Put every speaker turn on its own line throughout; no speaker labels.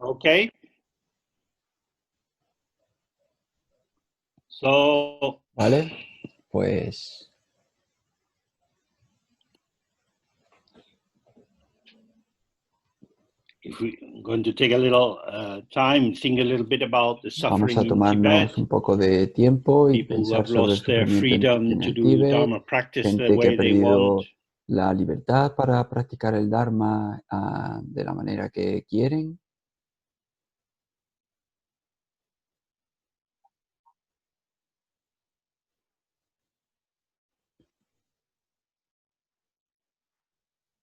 Okay. So,
Vale, pues
if we're going to take a little time, think a little bit about the
vamos
suffering
a
in
tomarnos
Tibet.
un poco de tiempo y
People who
pensar
have
sobre el
lost their
sufrimiento en
freedom to
el
do
Tíbet,
Dharma practice the
gente que ha
way they want.
perdido la libertad para practicar el Dharma de la manera que quieren.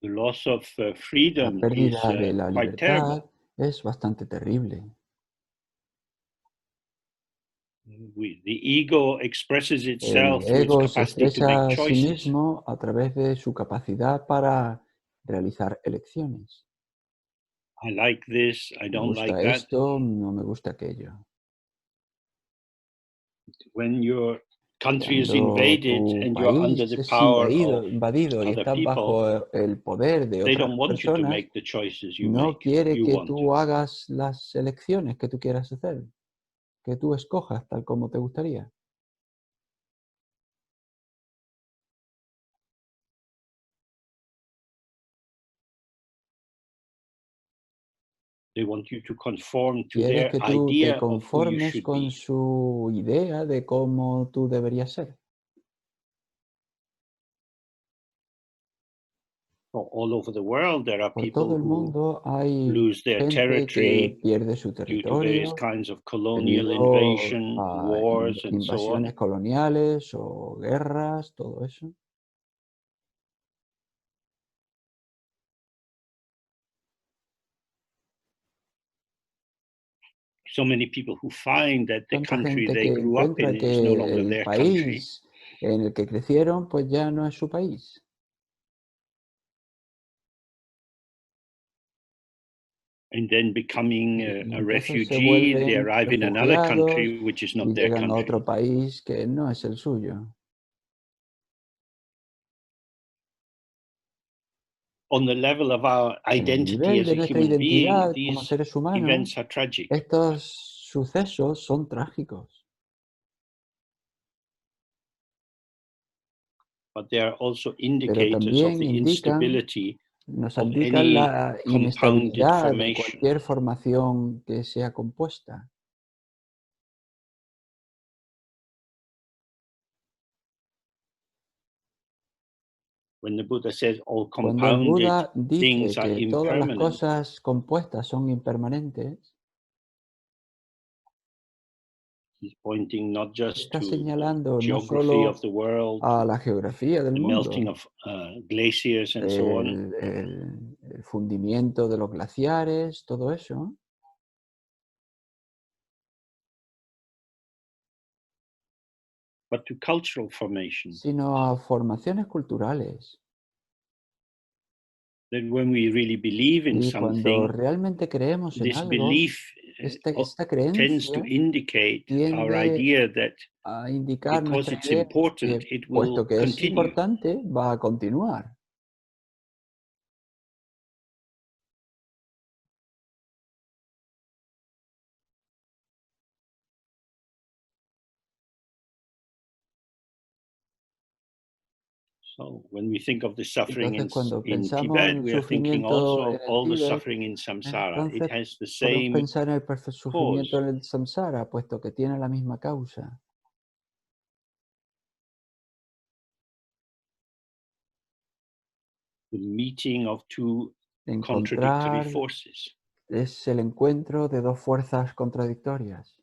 The loss of
La
freedom is
pérdida de la
quite terrible.
libertad es bastante terrible.
The ego expresses
El
itself through its
ego se
capacity to make
expresa a sí
choices.
mismo a través de su capacidad para realizar elecciones.
I like this, I
Me
don't
gusta
like that.
esto, no me gusta aquello.
When your country is
Cuando
invaded
tu
and you're
país
under the
es
power of
invadido y
other
estás
people,
bajo el poder de
they
otras
don't want you to
personas,
make the choices you
no quiere
you
que
want.
tú hagas las elecciones que tú quieras hacer, que tú escojas tal como te gustaría.
They want you to conform to
Quiere
their
que tú te
idea of who you
conformes
should
con
be.
su idea de cómo tú deberías ser.
All over the world, there are
Por
people
todo el
who
mundo hay
lose their
gente que
territory
pierde su
due to various
territorio
kinds of colonial
debido
invasion,
a
wars, and so
invasiones
on.
coloniales o guerras, todo eso.
So many people who find that the
Tanta
country
gente
they
que
grew up
encuentra
in is
que
no longer
el
their country.
país en el que crecieron pues ya no es su país.
And then becoming
Y
a
entonces se
refugee, they
vuelven
arrive in another
refugiados
country which is not
y
their
llegan a
country.
otro país que no es el suyo.
On the level of our
En el
identity
nivel
as
de
a
nuestra
human being,
identidad como
these
seres humanos,
events are tragic.
estos sucesos son trágicos.
But they are also
Pero
indicators of
también
the instability
nos
of
indican
any
la
compounded
inestabilidad de
formation.
cualquier formación que sea compuesta.
When the Buddha says all
Cuando el
compounded
Buda
things
dice
are
que todas las
impermanent,
cosas compuestas son impermanentes,
he's pointing not just
está
to the
señalando no
geography of
solo
the world,
a la geografía del
the melting
mundo,
of glaciers and so on,
el fundimiento de los glaciares, todo eso,
but to cultural formation.
sino a formaciones culturales.
That when we really believe in
Y cuando
something,
realmente creemos en
this
algo,
belief
esta
tends to
creencia
indicate our
tiende
idea that
a indicar
because
nuestra
it's
idea
important,
que,
it
puesto
will
que es
continue.
importante, va a continuar.
So when we think of the suffering
Entonces, cuando
in
pensamos en
Tibet,
el
we are thinking also
sufrimiento
of
en el
all the
Tíbet,
suffering in samsara. It
entonces
has the
podemos
same
pensar en el sufrimiento
cause.
en el samsara, puesto que tiene la misma causa.
The meeting of two contradictory
Encontrar
forces.
es el encuentro de dos fuerzas contradictorias.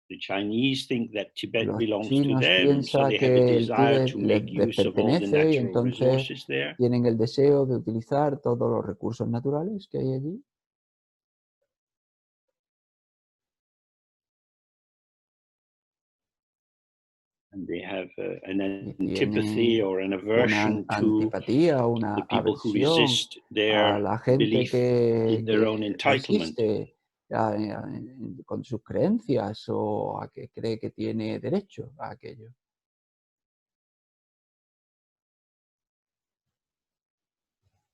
The Chinese think that Tibet
Los
belongs to
chinos
them, so
piensan
they have a
que el
desire
Tíbet
to
les
make use of all the
pertenece y
natural
entonces
resources there.
tienen el deseo de utilizar todos los recursos naturales que hay allí.
And they have an
Y
antipathy
tienen
or an
una
aversion to
antipatía, una
the people who
aversión
resist
a
their
la gente
belief in their own
que
entitlement.
resiste con sus creencias o a que cree que tiene derecho a aquello.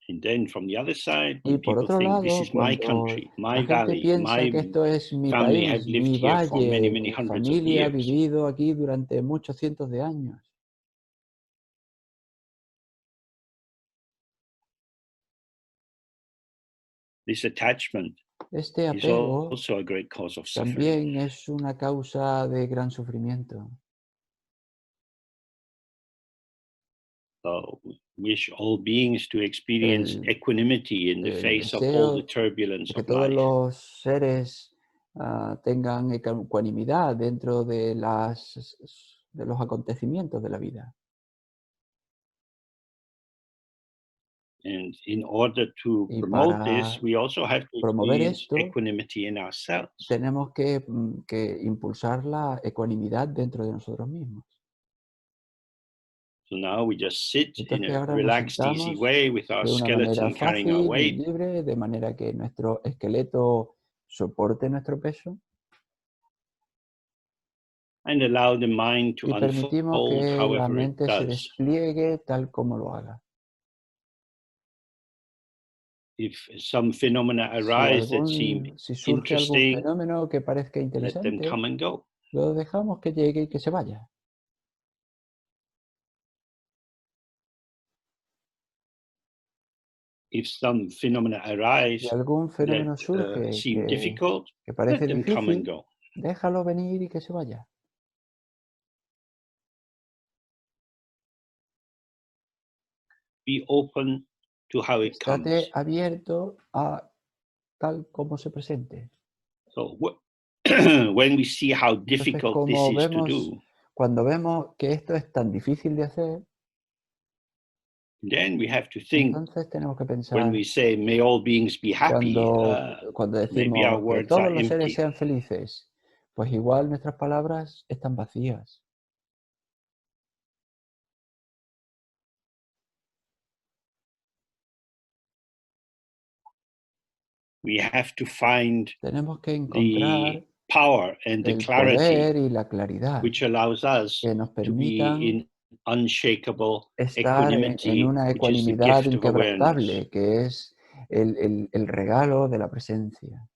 And then from the other side,
Y
when
por
people
otro
think this
lado,
is my
cuando
country, my
la gente
valley,
piensa que
my
esto es mi
family have
país,
lived
mi
here for many,
valle,
many
mi
hundreds of
familia ha
years.
vivido aquí durante muchos cientos de años.
This attachment
Este
is
apego
also a great cause of suffering.
también es una causa de gran sufrimiento.
So we wish all beings to experience
El,
equanimity in the
el
face of all the
deseo
turbulence
de que
of
todos
life.
los seres tengan ecuanimidad dentro de los acontecimientos de la vida.
And in order to
Y
promote this,
para
we also have to
promover
experience
esto,
equanimity in ourselves.
tenemos que impulsar la ecuanimidad dentro de nosotros mismos.
So now we just sit in
Entonces
a
ahora nos
relaxed, easy
sentamos
way with our
de una manera
skeleton carrying our
fácil y
weight,
libre, de manera que nuestro esqueleto soporte nuestro peso,
and allow the mind to
y permitimos
unfold
que la
however it
mente se
does.
despliegue tal como lo haga.
If some phenomena arise that seem
Si surge algún
interesting,
fenómeno que parezca
let them
interesante,
come and go.
lo dejamos que llegue y que se vaya.
If some phenomena
Si
arise
algún
that
fenómeno surge
seem difficult,
que
let
parece
them come and
difícil,
go.
déjalo venir y que se vaya.
Be open to how it
Estate
comes.
abierto a tal como se presente.
So when we see how
Entonces,
difficult this is to do,
cuando vemos que esto es tan difícil de hacer,
then we have to think,
entonces tenemos que
when
pensar,
we say, may all beings be happy,
cuando
maybe our
decimos que
words are
todos los seres
empty.
sean felices, pues igual nuestras palabras están vacías.
We have to find
Tenemos que
the
encontrar
power and the
el
clarity
poder y la claridad
which allows us
que nos
to be
permitan
in unshakable
estar en
equanimity,
una
which is the
ecuanimidad
gift of awareness.
inquebrantable, que es el regalo de la presencia.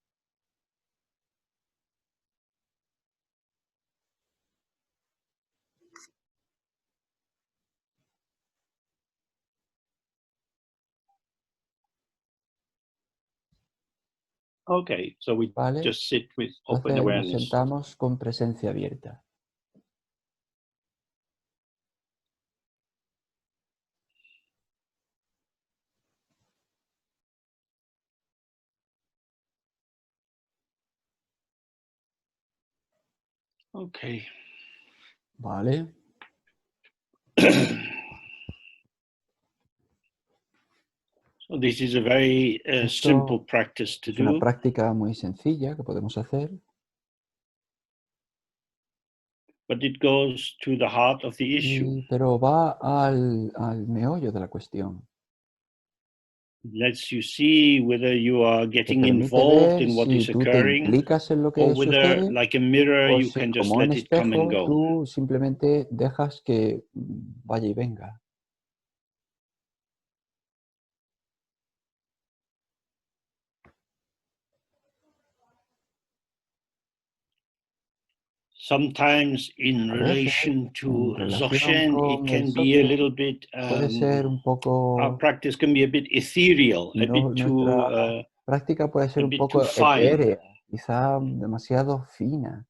Okay, so we
¿Vale?
just sit with open
Entonces nos
awareness.
sentamos con presencia abierta.
Okay.
¿Vale?
So this is a very simple practice to
Es una
do.
práctica muy sencilla que podemos hacer,
But it goes to the heart of the issue.
pero va al meollo de la cuestión.
Lets you see whether you are
Te
getting
permite
involved
ver
in what
si
is
tú te
occurring,
implicas en lo
or
que
whether,
sucede
like a mirror,
o
you
si,
can just
como un
let it come and
espejo,
go.
tú simplemente dejas que vaya y venga.
Sometimes in
A veces,
relation
en
to
relación
Dzogchen, it
con el
can be a
Dzogchen,
little bit,
puede ser un
our
poco,
practice can be a bit ethereal,
nuestra práctica puede
a
ser un
bit too
poco
fine,
etérea, quizá demasiado fina,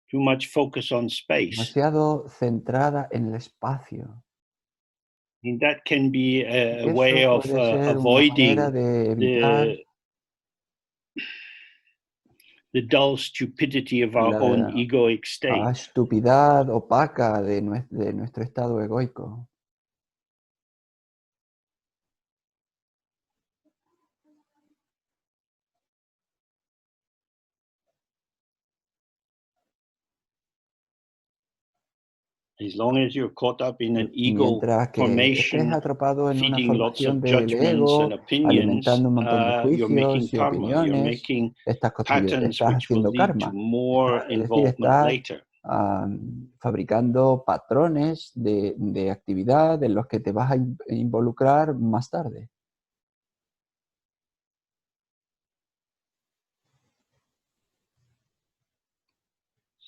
too much focus on space.
demasiado centrada en el espacio.
And that can be a
Y
way
eso
of
puede ser una manera
avoiding
de evitar
the dull stupidity of our own
la
egoic state.
estupidez opaca de nuestro estado egoico.
As long as you're caught up in an
Y
ego
mientras que estés
formation,
atrapado en una
feeding lots
formación
of
del
judgments and
ego,
opinions,
alimentando un montón de
you're making
juicios y
karma. You're
opiniones,
making
estás
patterns
estás
which will
haciendo
lead to
karma.
more
Es decir,
involvement
estás
later.
fabricando patrones de actividad en los que te vas a involucrar más tarde.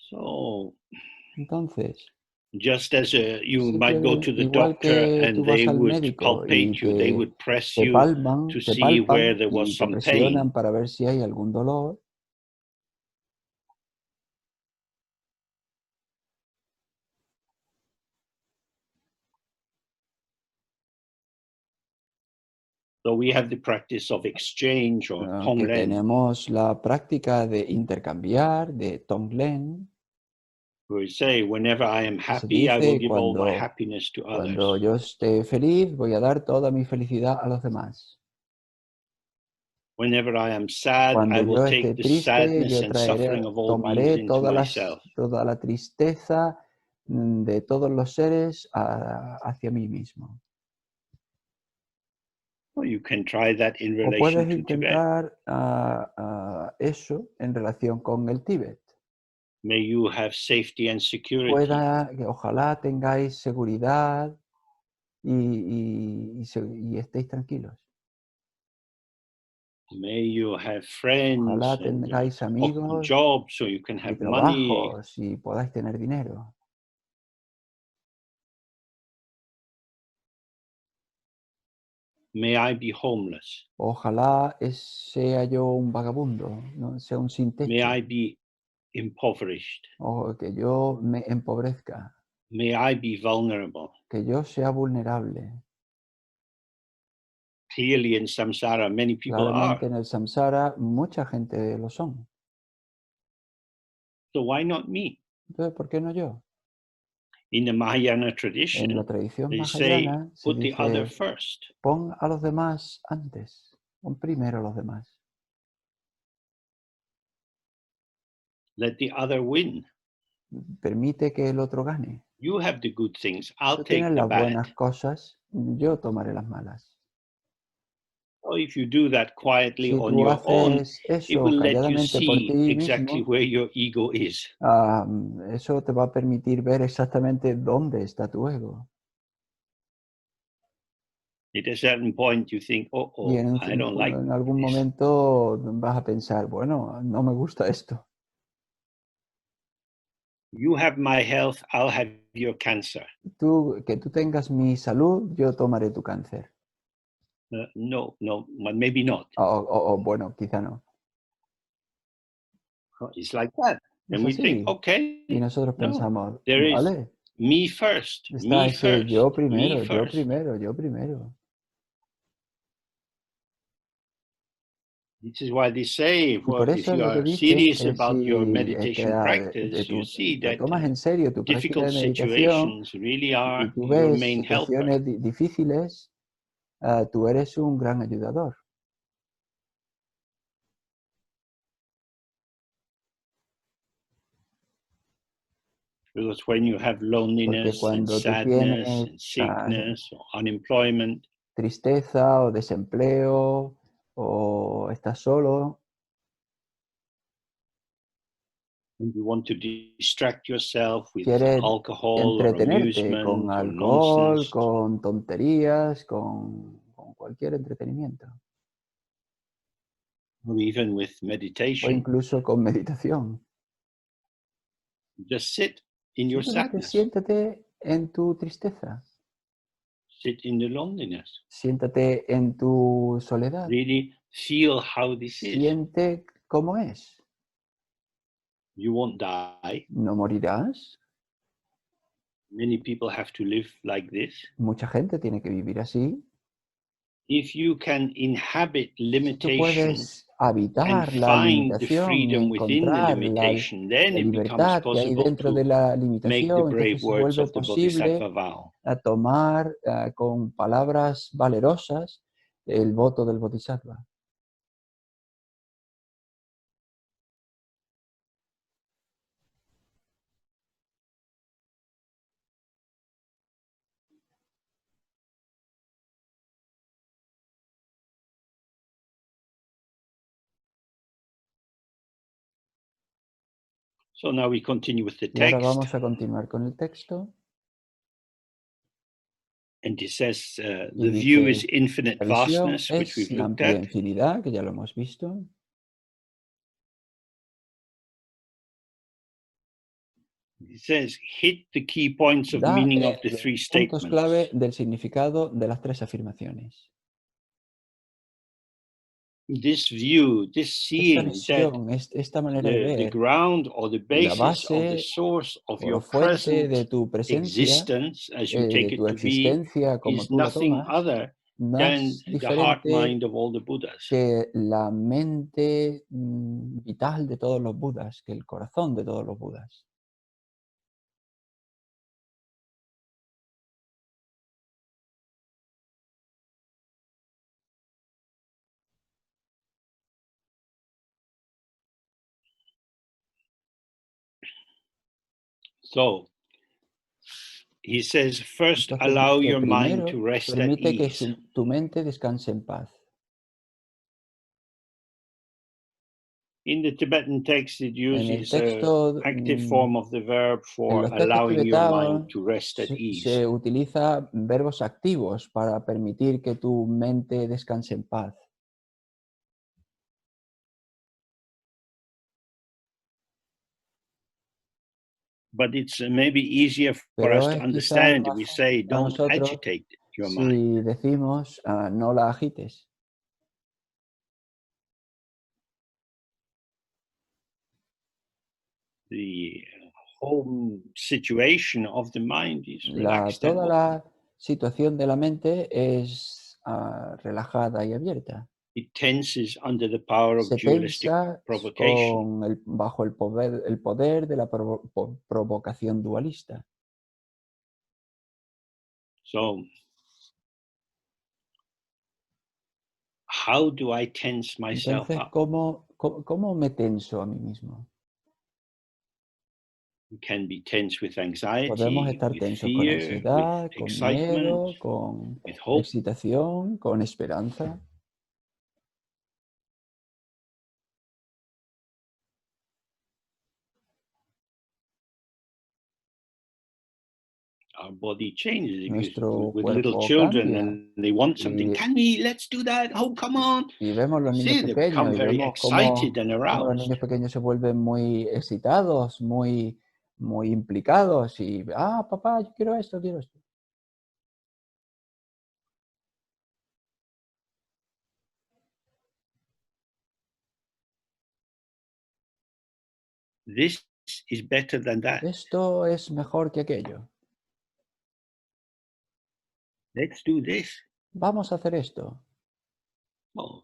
So,
Entonces,
just as you might go to the
igual
doctor
que
and
tú vas
they
al
would
médico y
palpate you, they would press you to
te
see where
palpan
there was
y te
some pain.
presionan para ver si hay algún dolor.
So we have the practice of exchange or
Que
tonglen.
tenemos la práctica de intercambiar, de tonglen.
We say, whenever I am
Se
happy, I will
dice
give all my happiness to
cuando
others.
yo esté feliz, voy a dar toda mi felicidad a los demás.
Whenever I am sad,
Cuando
I
yo
will
esté
take the
triste,
sadness and suffering of all beings
tomaré
into myself.
toda la tristeza de todos los seres hacia mí mismo.
Well, you can try that in
O
relation
puedes
to Tibet.
intentar eso en relación con el Tíbet.
May you have safety and security.
Ojalá tengáis seguridad y estéis tranquilos.
May you have friends
Ojalá
and
tengáis amigos
jobs so you can
y
have money.
trabajos y podáis tener dinero.
May I be homeless.
Ojalá sea yo un vagabundo, no sea un sin
May
techo.
I be impoverished.
O que yo me empobrezca,
May I be vulnerable.
que yo sea vulnerable.
Clearly in samsara, many people
Claramente
are.
en el samsara mucha gente lo son.
So why not me?
Entonces, ¿por qué no yo?
In the Mahayana
En la
tradition,
tradición
they say,
mahayana se
put the other
dice,
first.
pon a los demás antes, pon primero a los demás.
Let the other win.
Permite que el otro gane.
You have the good things. I'll
Tú
take
tienes
the
las
bad.
buenas cosas, yo tomaré las malas.
So if you do that quietly
Si
on
tú
your own,
haces
it
eso
will let you
calladamente por
see
ti
exactly
mismo,
where your ego is.
eso te va a permitir ver exactamente dónde está tu ego.
At a certain point, you think,
Y
I don't like
en algún
this.
momento vas a pensar, bueno, no me gusta esto.
You have my health, I'll have your cancer.
Que tú tengas mi salud, yo tomaré tu cáncer.
No, well, maybe not.
O bueno, quizá no.
It's like that.
Es
And we think,
así.
okay,
Y nosotros
no,
pensamos,
there is
vale,
me first,
está
me
ese
first,
yo
me
primero, yo
first.
primero, yo primero.
This is why they say,
Y por
if
eso es
you
lo que
are
dicen
serious
que
about your
si
meditation practice, you see
te
that
tomas en serio tu práctica
difficult
de meditación
situations really
y
are
tú
your
ves
main helper.
situaciones difíciles, tú eres un gran ayudador.
Because when you have
Porque
loneliness and
cuando tú
sadness
tienes
and sickness or unemployment,
tristeza o desempleo o estás solo
and you want to distract yourself with
quieres
alcohol or
entretenerte con
amusement or
alcohol,
nonsense,
con tonterías, con cualquier entretenimiento
or even with
o
meditation,
incluso con meditación.
just sit in your
Simplemente
sadness,
siéntate en tu tristeza,
sit in the loneliness,
siéntate en tu soledad,
really feel how this is.
siente cómo es.
You won't die.
No morirás.
Many people have to live like this.
Mucha gente tiene que vivir así.
If you can inhabit
Si tú
limitation
puedes
and
habitar la
find the
limitación y
freedom within the
encontrar
limitation, then
la
it becomes
libertad que hay
possible
dentro de
to
la
make the
limitación,
brave
entonces se
words
vuelve
of the
posible
Bodhisattva vow.
a tomar con palabras valerosas el voto del Bodhisattva.
So now we continue with the
Y ahora
text.
vamos a continuar con el texto.
And it says,
Y
the view
dice,
is infinite
la visión
vastness, which
es
we've
la
looked
amplia
at.
infinidad, que ya lo hemos visto.
It says, hit the key points of
Da
meaning of the
los
three
puntos
statements.
clave del significado de las tres afirmaciones.
This view, this
Esta
seeing that
visión, esta manera de
the
ver,
ground or the
la
basis of the
base
source of
o la
your
fuente
present
de tu presencia,
existence, as you take
de
it
tu
to be,
existencia como
is
tú la
nothing
tomas,
other
no
than
es
the heart
diferente
mind of all the Buddhas.
que la mente vital de todos los Budas, que el corazón de todos los Budas.
So he says, first
Entonces
allow
dice,
your mind
primero,
to rest at
permite que
ease.
tu mente descanse en paz.
In the Tibetan text, it
En el
uses
texto,
an active form of the verb
en
for
los textos
allowing your mind
tibetanos
to rest at ease.
se utiliza verbos activos para permitir que tu mente descanse en paz.
But it's maybe easier for
Pero
us to
es quizás
understand if
más
we
fácil
say,
para
don't
nosotros
agitate your mind.
si decimos no la agites.
The whole situation of the mind is relaxed and
Toda
open.
la situación de la mente es relajada y abierta.
It tenses under the power of
Se
dualistic
tensa
provocation.
bajo el poder de la provocación dualista.
So, how do I tense myself
Entonces,
up?
¿cómo me tenso a mí mismo?
You can be tense with
Podemos
anxiety,
estar
with
tensos con
fear, with
ansiedad, con
excitement,
miedo, con
with hope.
excitación, con esperanza.
Our body changes. If
Nuestro
with little
cuerpo
children
cambia.
and they want something, let's do that. Oh, come on.
Y vemos los niños
See, they
pequeños
become
y
very
vemos
excited and
cómo los
aroused.
niños pequeños se vuelven muy excitados, muy implicados y, papá, yo quiero esto, quiero esto.
This is better than that.
Esto es mejor que aquello.
Let's do this.
Vamos a hacer esto.
Well,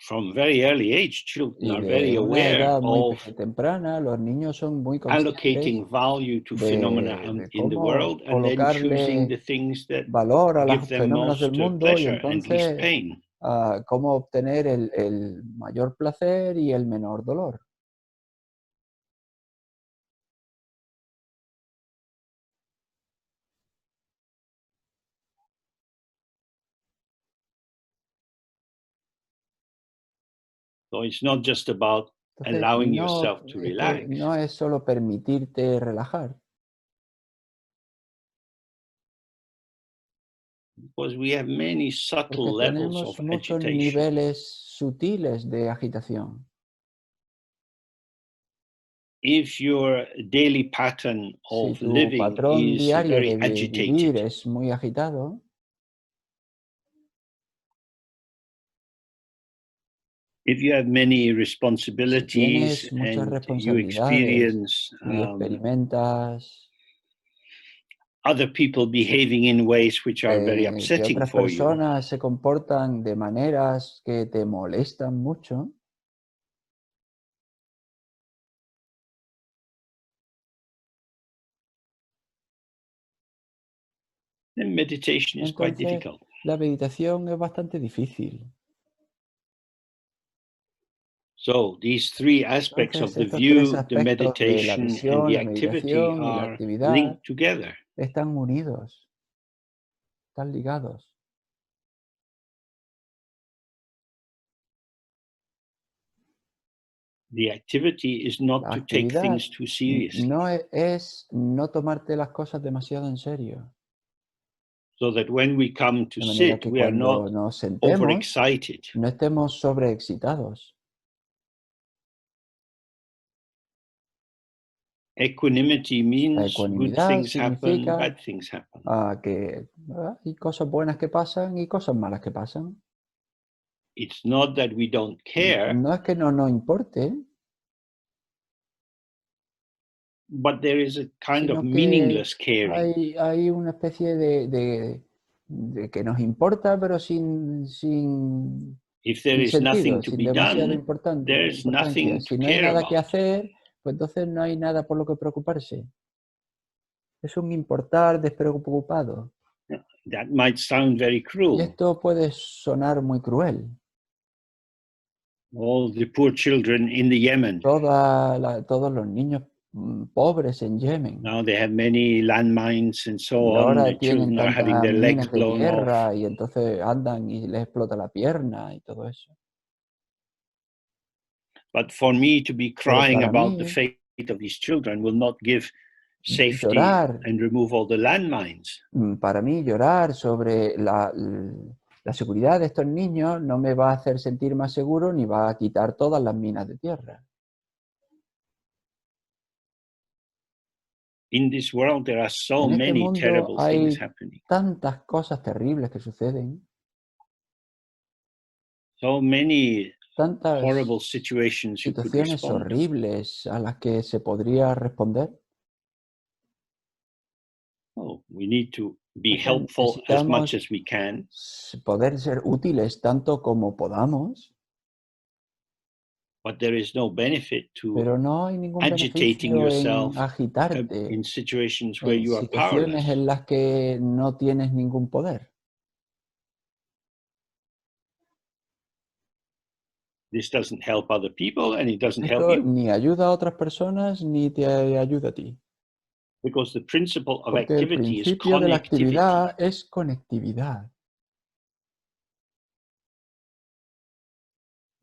from very early age, children
Y
are very
de una
aware
edad muy
of
temprana, los niños son muy conscientes
allocating value to phenomena
de
in the
cómo
world and then choosing
colocarle
the things that
valor a
give
los
them
fenómenos del
most
mundo y
pleasure and least
entonces
pain.
cómo obtener el mayor placer y el menor dolor.
So it's not just about
Entonces,
allowing yourself to relax.
no es solo permitirte relajar,
Because we have many
porque
subtle levels
tenemos
of
muchos
agitation.
niveles sutiles de agitación.
If your daily pattern
Si
of
tu
living
patrón
is
diario
very
de
agitated,
vivir es muy agitado,
if you have many
si
responsibilities
tienes muchas
and you
responsabilidades
experience
y experimentas
other people behaving in ways which are very
que
upsetting
otras
for you,
personas se comportan de maneras que te molestan mucho,
then meditation is quite
entonces
difficult.
la meditación es bastante difícil.
So these three aspects of
Entonces,
the
estos tres
view, the
aspectos de la
meditation, and
visión,
the
la
activity
meditación y la
are
actividad
linked together.
están unidos, están ligados.
The activity is not
La
to take
actividad
things too seriously,
no es no tomarte las cosas demasiado en serio.
so that when we come to
De manera
sit,
que
we are
cuando
not
nos sentemos,
overexcited.
no estemos sobreexcitados.
Equanimity
La
means good
ecuanimidad
things happen,
significa
bad things happen.
que hay cosas buenas que pasan y cosas malas que pasan.
It's not that we don't care,
No es que no nos importe,
but there is a kind of
sino que
meaningless caring.
hay una especie de que nos importa, pero
If there
sin
is
sentido,
nothing to
sin
be
demasiada
done, there's
importancia.
nothing to
Si no hay
care
nada que
about.
hacer, pues entonces no hay nada por lo que preocuparse. Es un importar despreocupado.
That might sound very
Y
cruel.
esto puede sonar muy cruel.
All the poor children in the Yemen.
Todos los niños pobres en Yemen.
Now they have many landmines and
Y
so on.
ahora
The
tienen
children are having
tantas
their legs
minas de
blown off.
tierra y entonces andan y les explota la pierna y todo eso.
But for me to be
Pero
crying
para
about the
mí,
fate of these children will not give safety
llorar,
and remove all the landmines.
para mí llorar sobre la seguridad de estos niños no me va a hacer sentir más seguro ni va a quitar todas las minas de tierra.
In this world, there are so
En este
many
mundo
terrible things
hay
happening.
tantas cosas terribles que suceden,
So many
tantas
horrible situations you could
situaciones
respond to.
horribles a las que se podría responder.
Oh, we need to be
Entonces
helpful as much as we can.
poder ser útiles tanto como podamos,
But there is no benefit to
pero no hay ningún
agitating
beneficio en
yourself
agitarte
in situations where
en
you are
situaciones
powerless.
en las que no tienes ningún poder.
This doesn't help other people and it doesn't help
Esto
you,
ni ayuda a otras personas ni te ayuda a ti,
because the principle of
porque el
activity is
principio de la
connectivity.
actividad es conectividad.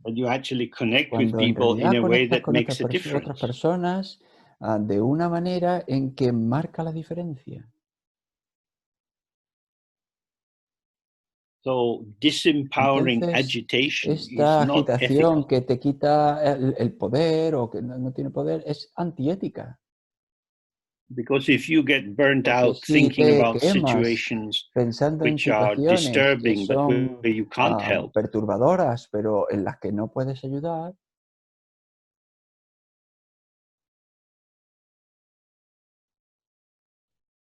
But you actually connect with
Cuando en
people in
realidad
a way
conectas
that
con
makes a
otras
difference.
personas de una manera en que marca la diferencia.
So disempowering
Entonces,
agitation is
esta
not
agitación
ethical.
que te quita el poder o que no tiene poder es antiética.
Because if you get burnt
Porque
out
si
thinking
te
about
quemas
situations
pensando en
which are
situaciones que
disturbing but
son
where you can't help,
perturbadoras, pero en las que no puedes ayudar,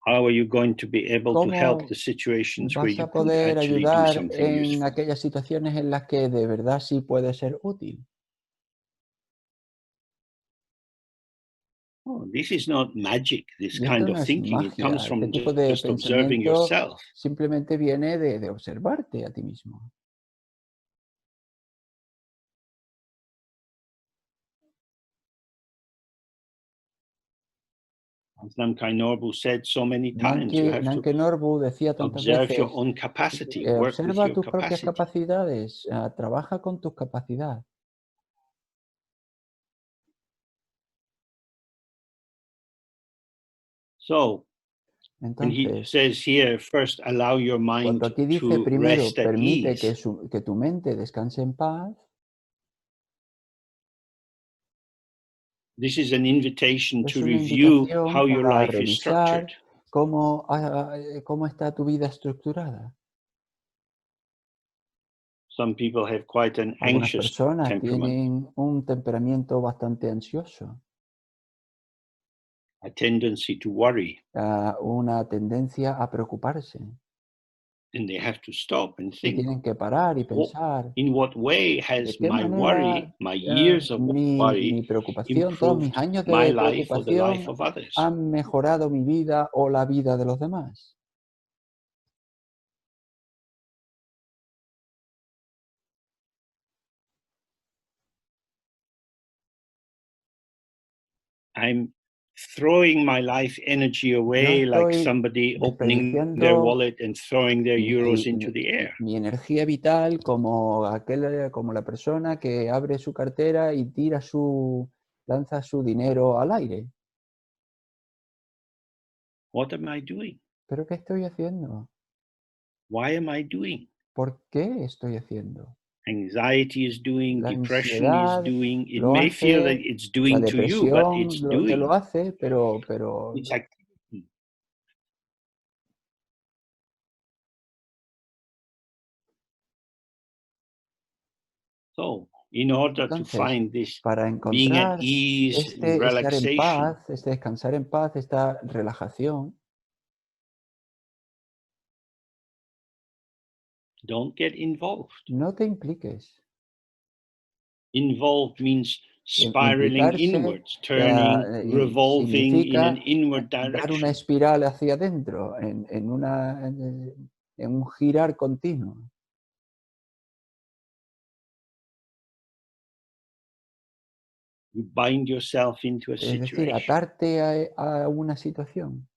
how are you going to be able to help
¿cómo
the situations where
vas
you
a
could
poder
actually do
ayudar
something
en
useful?
aquellas situaciones en las que de verdad sí puede ser útil?
Oh, this is not magic, this
Y esto
kind of
no es
thinking. It comes
magia, este
from
tipo de
just observing
pensamiento
yourself.
simplemente viene de observarte a ti mismo.
As Namkhai Norbu said so many times, you have to
Nanke Norbu decía tantas
observe your
veces,
own capacity, work with
observa
your
tus propias
capacity.
capacidades, trabaja con tus capacidades.
So when he
Entonces,
says here, first allow your
cuando
mind
aquí dice
to
primero,
rest at
permite
ease,
que tu mente descanse en paz,
this is an invitation
es
to
una
review
invitación
how your
para
life is structured.
revisar cómo está tu vida estructurada.
Some people have quite an
Algunas
anxious
personas
temperament,
tienen un temperamento bastante ansioso,
a tendency to worry,
una tendencia a preocuparse
and they have to stop and
y
think,
tienen que parar y pensar
in what way
de
has
qué
my
manera
worry, my years of
mi
worry,
preocupación, todos mis
improved
años
my
de
life or the life
preocupación
of others?
han mejorado mi vida o la vida de los demás.
I'm throwing my life energy
no
away like
estoy
somebody opening their
desperdiciando
wallet and throwing their euros into the air.
mi energía vital como la persona que abre su cartera y lanza su dinero al aire.
What am I doing?
¿Pero qué estoy haciendo?
Why am I doing?
¿Por qué estoy haciendo?
Anxiety is doing,
La
depression is
ansiedad
doing. It
lo
may feel that
hace,
it's
la
doing to you, but
depresión
it's
te lo
doing.
hace, pero
It's activity. So, in order to
entonces,
find this
para
being at
encontrar
ease and
este estar en
relaxation,
paz, este descansar en paz, esta relajación,
don't get involved.
no te impliques.
Involved means spiraling
Implicarse
inwards, turning, revolving in an
significa
inward
dar una
direction.
espiral hacia adentro, en un girar continuo.
You bind yourself into a
Es decir,
situation.
atarte a una situación.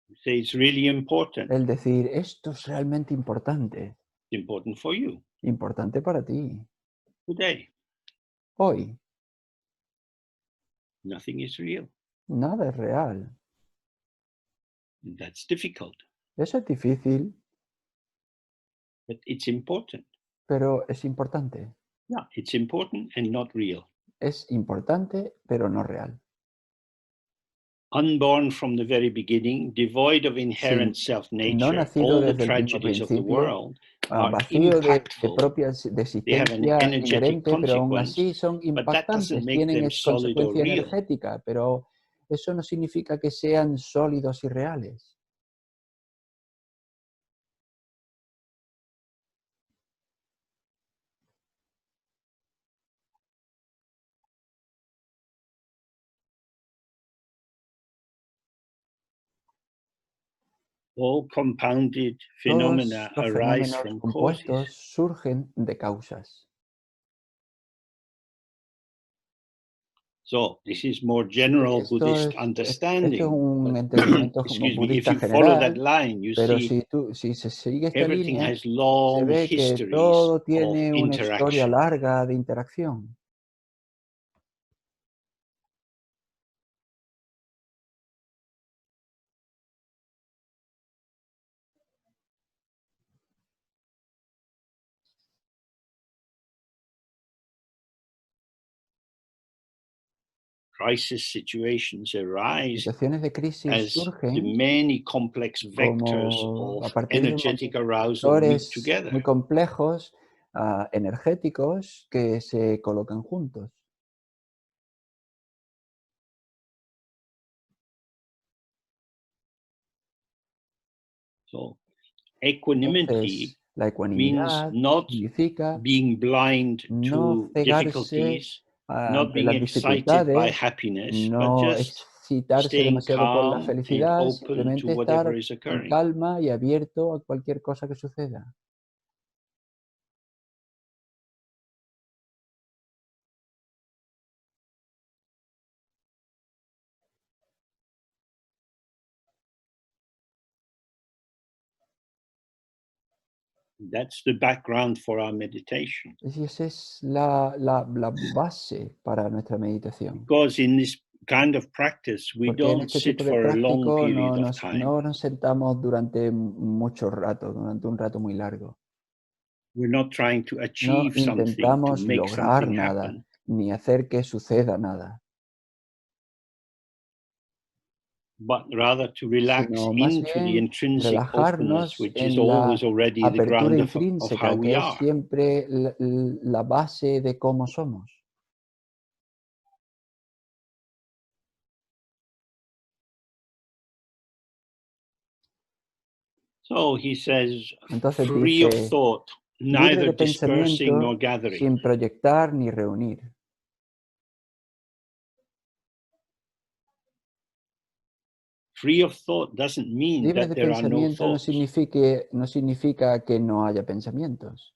You say it's really important.
El decir, esto es realmente importante.
It's important for you
Importante para ti.
today.
Hoy,
Nothing is real.
nada es real.
That's difficult,
Eso es difícil,
but it's important.
pero es importante.
Yeah, it's important and not real.
Es importante, pero no real.
Unborn from the very beginning, devoid of inherent
No
self-nature,
nacido
all the
desde el mismo
tragedies of the
principio,
world are
vacío de
impactful.
propia de
They have an
existencia
energetic
inherente, pero aún
consequence,
así son
but that doesn't
impactantes,
make
tienen
them solid or
consecuencia
real.
energética, pero eso no significa que sean sólidos y reales.
All compounded
Todos
phenomena
los
arise
fenómenos
from causes.
compuestos surgen de causas.
So this is more general Buddhist
Esto es
understanding.
un
But,
entendimiento como
excuse me, if
budista
you follow that
general,
line, you
pero
see
si se sigue esta
everything
línea,
has
se
long
ve que
histories
todo
of
tiene una historia
interaction.
larga de interacción.
Crisis situations arise
Situaciones de crisis
as the
surgen
many complex vectors
como
of
a partir de
energetic arousal meet
motores
together.
muy complejos, energéticos, que se colocan juntos.
So equanimity
Entonces, la
means
ecuanimidad
not
significa
being blind
no
to
cegarse
difficulties, not
ante
being
las
excited by
dificultades,
happiness, but
no
just
excitarse
staying
demasiado por la
calm and
felicidad,
open to
simplemente
whatever
estar
is
en
occurring.
calma y abierto a cualquier cosa que suceda.
That's the background for our meditation.
Y esa es la base para nuestra meditación.
Because in this kind of practice, we
Porque en
don't
este
sit
tipo de
for a long
práctico
period of time.
no nos sentamos durante mucho rato, durante un rato muy largo.
We're not trying to
No
achieve something, to
intentamos
make
lograr
something
nada,
happen,
ni hacer que suceda nada,
but rather to relax
sino más
into the
bien
intrinsic openness,
relajarnos
which is
en
always
la
already the
apertura
ground of how
intrínseca,
we
que es
are.
siempre la base de cómo somos.
So he says,
Entonces
free of
dice,
thought,
libre
neither
de
dispersing nor
pensamiento,
gathering.
sin proyectar ni reunir.
Free of thought doesn't mean
Libre
that
de
there are no
pensamiento
thoughts.
no significa que no haya pensamientos.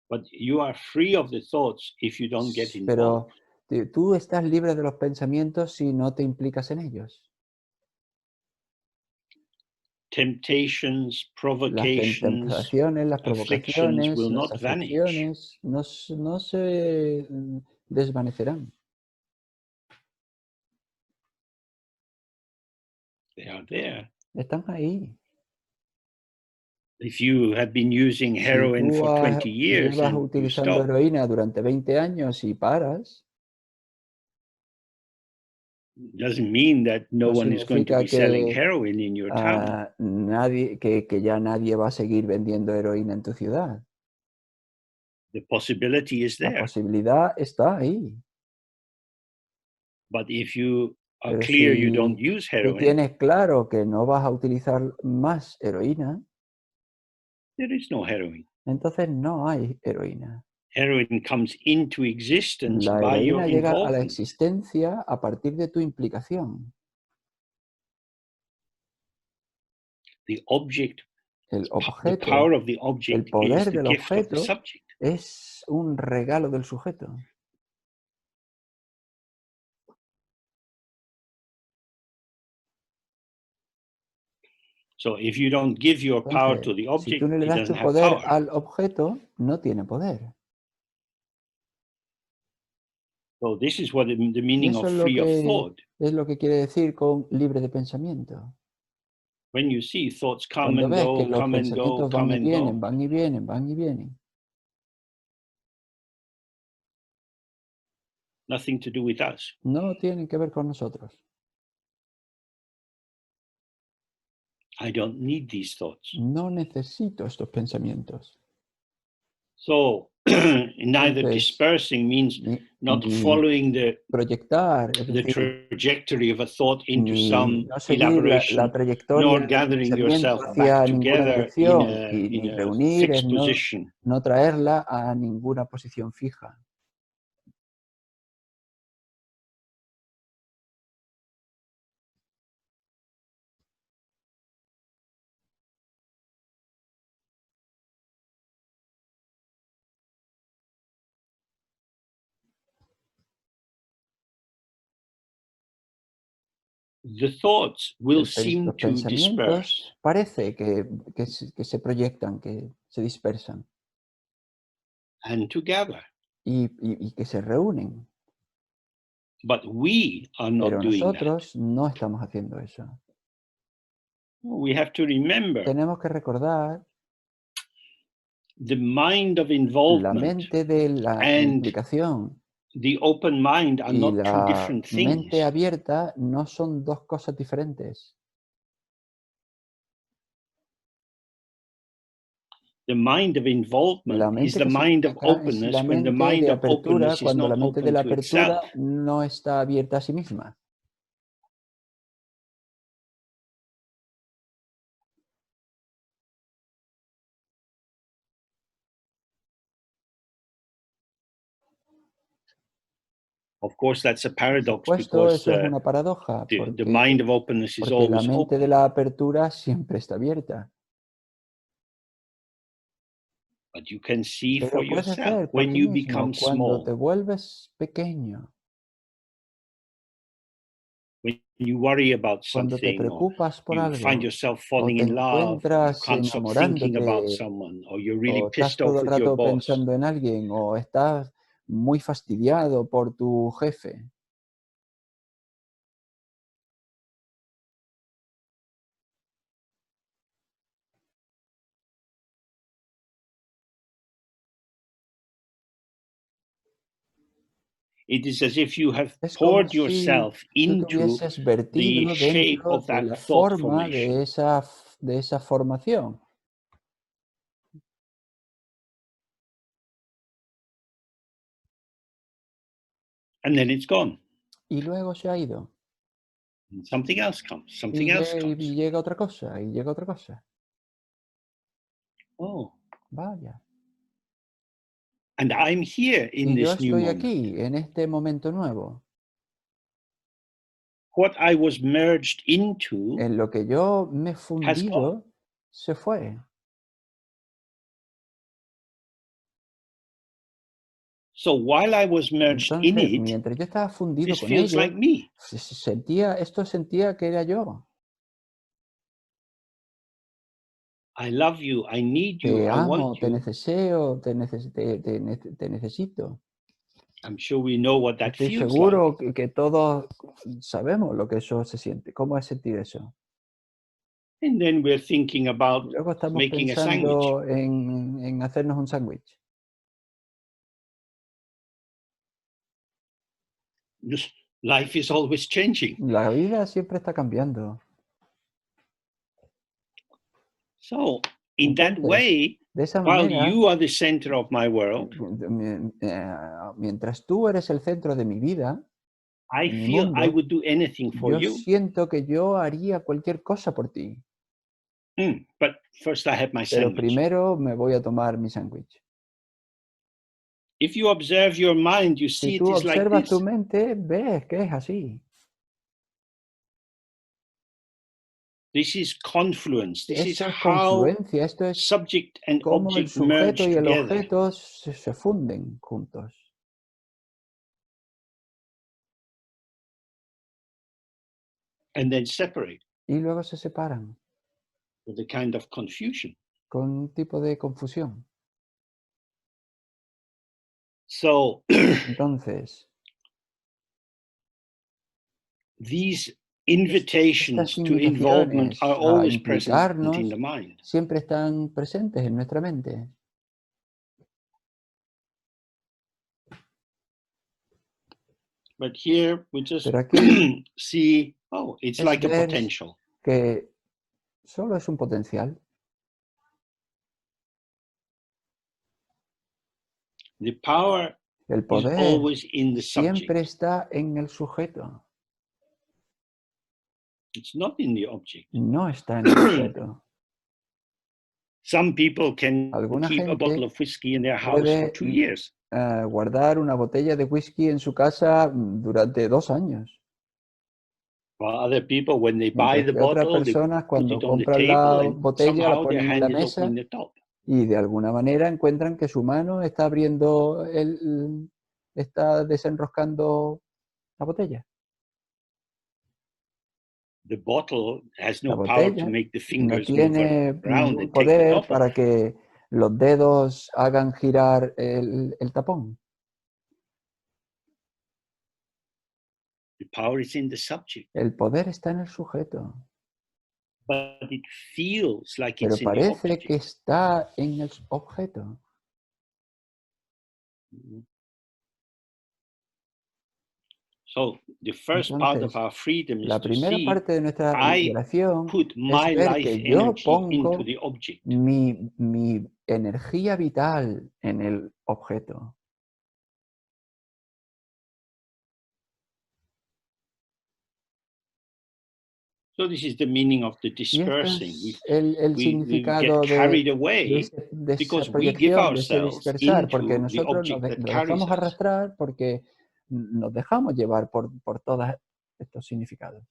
But you are free of the thoughts if you don't get
Pero
involved.
Tú estás libre de los pensamientos si no te implicas en ellos.
Temptations,
Las
provocations,
tentaciones, las
afflictions
provocaciones,
will
las
not vanish.
aflicciones no se desvanecerán.
They are there.
Están ahí.
If you have been using
Si
heroin
tú
for 20 years
llevas
and you
utilizando
stop,
heroína durante 20 años y paras,
doesn't mean that no
no
one is going to be
significa
selling heroin in your town.
que ya nadie va a seguir vendiendo heroína en tu ciudad.
The possibility is
La
there.
posibilidad está ahí.
But if you are
Pero
clear you don't
si
use
tú
heroin,
tienes claro que no vas a utilizar más heroína,
there is no heroin.
entonces no hay heroína.
Heroin comes into existence
La
by your
heroína llega a la
involvement.
existencia a partir de tu implicación.
The object,
El
the
objeto,
power of the
el
object is
poder
the
del
gift of the
objeto
subject.
es un regalo del sujeto.
So if you don't give your power to
Entonces,
the
si tú
object,
no le
it
das
doesn't
tu
have
poder
power.
al objeto, no tiene poder.
So this is what the
Y
meaning
eso
of free of thought.
es lo que quiere decir con libre de pensamiento.
When you see thoughts come
Cuando
and
ves que
go,
los
come and go,
pensamientos van
come
y
and
vienen,
go,
van y vienen, van y vienen,
nothing to do with us.
no tienen que ver con nosotros.
I don't need these thoughts.
No necesito estos pensamientos.
So neither
Entonces,
dispersing means not
ni
following the
proyectar, es decir,
trajectory of a thought into
ni
some
no seguir la
elaboration,
trayectoria
nor
del
gathering
pensamiento
yourself back
hacia ninguna
together
dirección y
in
ni
a
reunir, es
fixed position.
no traerla a ninguna posición fija.
The thoughts will seem
Los
to disperse
pensamientos parece que se proyectan, que se dispersan
and to gather,
y que se reúnen,
but we are not
pero
doing that.
nosotros no estamos haciendo eso.
We have to remember
Tenemos que recordar
the mind of
la
involvement
mente de la
and
implicación
the open mind are
y
not two
la
different
mente
things.
abierta no son dos cosas diferentes.
The mind of
La
involvement is
mente
the
que se
mind of
implica es la
openness when the
mente
mind
de
of
apertura
openness is
cuando
not
la mente de
open
la
to
apertura
itself.
no está abierta a sí misma.
Of course, that's a
Por
paradox
supuesto,
because
eso es una paradoja
the mind of openness is
porque la
always
mente de
open.
la apertura siempre está abierta.
But you can see for
Pero puedes
yourself
ver por
when
ti
you
mismo
become
cuando te
small,
vuelves pequeño,
when you worry about
cuando te
something, or
preocupas por
you find
algo,
yourself
o
falling
te
in love, or you
encuentras
can't stop thinking about
enamorándote,
someone, or you're really
o estás
pissed off
todo el
with your
rato
boss.
pensando en alguien, o estás muy fastidiado por tu jefe.
It is as if you have
Es como
poured
si
yourself
tú te
into
hubieses
the
vertido
shape
dentro
of
de
that
la
thought
forma
formation.
de esa formación.
And then it's gone.
Y luego se ha ido.
And something else comes,
Y,
something else
y
comes.
llega otra cosa, y llega otra cosa.
Oh,
Vaya.
and I'm here in
Y yo
this new
estoy
moment.
aquí, en este momento nuevo.
What I was merged into
En lo que yo me he
has gone.
fundido, se fue.
So while I was merged in
Entonces,
it,
mientras yo estaba fundido
this
con
feels
ello,
like me.
sentía que era yo.
I love you, I need you,
Te
I want
amo, te
you.
necesito, te necesito.
I'm sure we know what that
Estoy
feels like.
seguro que todos sabemos lo que eso se siente. ¿Cómo es sentir eso?
And then we're thinking about
Luego estamos
making a sandwich.
pensando en hacernos un sándwich.
Life is always changing.
La vida siempre está cambiando.
So, in that
Entonces,
way,
de esa
while
manera,
you are the center of my world,
mientras tú eres el centro de mi vida,
I
de mi
feel I
mundo,
would do anything for
yo
you.
siento que yo haría cualquier cosa por ti.
But first I have my
Pero
sandwich.
primero me voy a tomar mi sándwich.
If you observe your mind, you see
Si
it
tú
is like
observas
this.
tu mente, ves que es así.
This is confluence. This is
Esto es
how
confluencia, esto es
subject and
cómo el
object
sujeto
merge
y el
together
objeto se funden juntos
and then separate
y luego se separan
with a kind of confusion.
con un tipo de confusión.
So
Entonces,
these
estas
invitations to involvement
invitaciones
are
a
always present in
implicarnos
the mind.
siempre están presentes en nuestra mente.
But here we just
Pero aquí
see, oh, it's
es
like a
ver
potential.
que solo es un potencial.
The power
El
is
poder
always in the
siempre
subject.
está en el sujeto,
It's not in the object.
no está en el objeto.
Some people can
Alguna
keep a bottle
gente
of whiskey in their house for
puede
2 years.
guardar una botella de whisky en su casa durante 2 años.
While other people, when they buy
Mientras
the
que otras
bottle, they
personas
put
cuando
it on the
compran
table
la
and
botella la
somehow their
ponen en la
hand is
mesa
opening the top.
y de alguna manera encuentran que su mano está abriendo, está desenroscando la botella.
The bottle has
La
no power to
botella
make the
no
fingers move
tiene
around
ningún
and take the
poder
top off.
para que los dedos hagan girar el tapón.
The power is in the subject,
El poder está en el sujeto,
but it feels like
pero
it's in the
parece que
object.
está en el objeto.
So the first part of
Entonces,
our freedom is
la
to
primera
see
parte de nuestra
I
liberación
put
es
my
ver
life
que yo
energy into
pongo
the object.
mi energía vital en el objeto.
So this is the meaning of the
Y esto
dispersing.
es el
We
significado
get carried
de
away
esa
because we give
proyección, de ese
ourselves
dispersar, porque
into the
nosotros
object that
nos
carries
dejamos
us.
arrastrar, porque nos dejamos llevar por todos estos significados.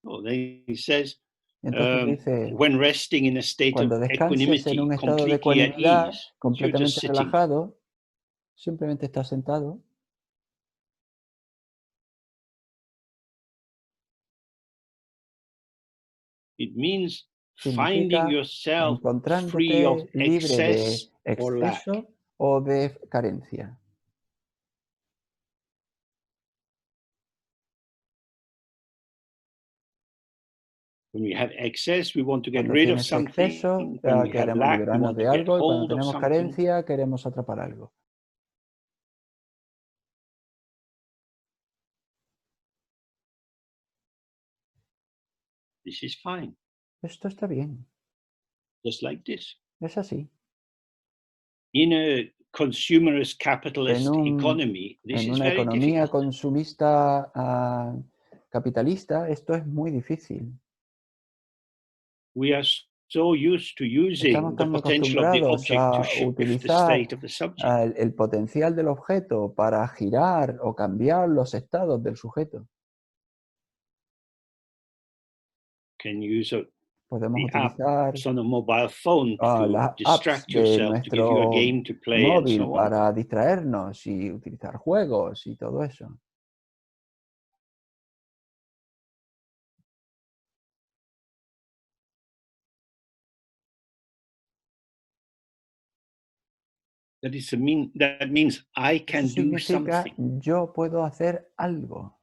So then he says,
Entonces dice,
when resting in a state of
cuando descanses en
equanimity,
un estado de
completely at
ecuanimidad,
ease, you're just
completamente
sitting.
relajado, simplemente estás sentado.
It means finding
Significa
yourself free of
encontrándote libre de
excess or lack.
exceso o de carencia.
When we have excess, we want to get
Cuando
rid of
tienes
something.
exceso,
When we have
queremos
lack, we
liberarnos
want to
de
get
algo, y cuando
hold of
tenemos
something.
carencia, queremos atrapar algo.
This is fine,
Esto está bien,
just like this.
es así.
In a consumerist capitalist economy, this
En
is
una
very
economía
difficult.
consumista capitalista, esto es muy difícil.
We are so used to
Estamos
using the
tan
potential of the
acostumbrados
object to
a
shift the
utilizar
state of the subject.
el potencial del objeto para girar o cambiar los estados del sujeto.
Can use a
Podemos
the
utilizar
apps on a mobile phone to
las apps
distract
de
yourself, to give you a
nuestro
game to play, and
móvil
so on.
para distraernos y utilizar juegos y todo eso.
That means I
Eso
can do
significa
something.
yo puedo hacer algo.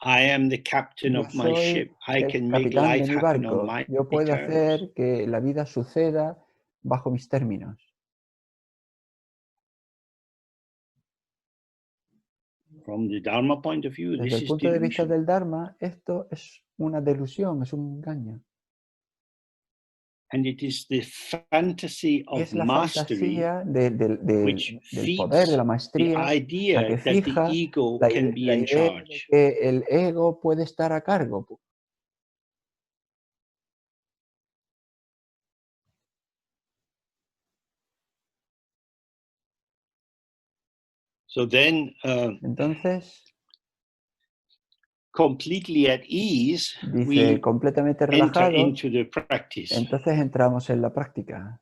I am the captain
Yo
of my
soy
ship. I
el
can make
capitán de
life
mi
happen on
barco.
my
Yo puedo
terms.
hacer que la vida suceda bajo mis términos.
From the Dharma point of view,
Desde
this
el
is
punto de vista
delusion.
del Dharma, esto es una delusión, es un engaño.
And it is the fantasy
Y
of
es la
mastery
fantasía
which
del poder, de
feeds
la
the
maestría, la
idea
que
that the
fija
ego
la,
can be
la
in
idea de
charge.
que el ego puede estar a cargo.
So then,
Entonces,
completely at ease,
dice,
we
completamente
enter
relajados,
into the practice.
entonces entramos en la práctica.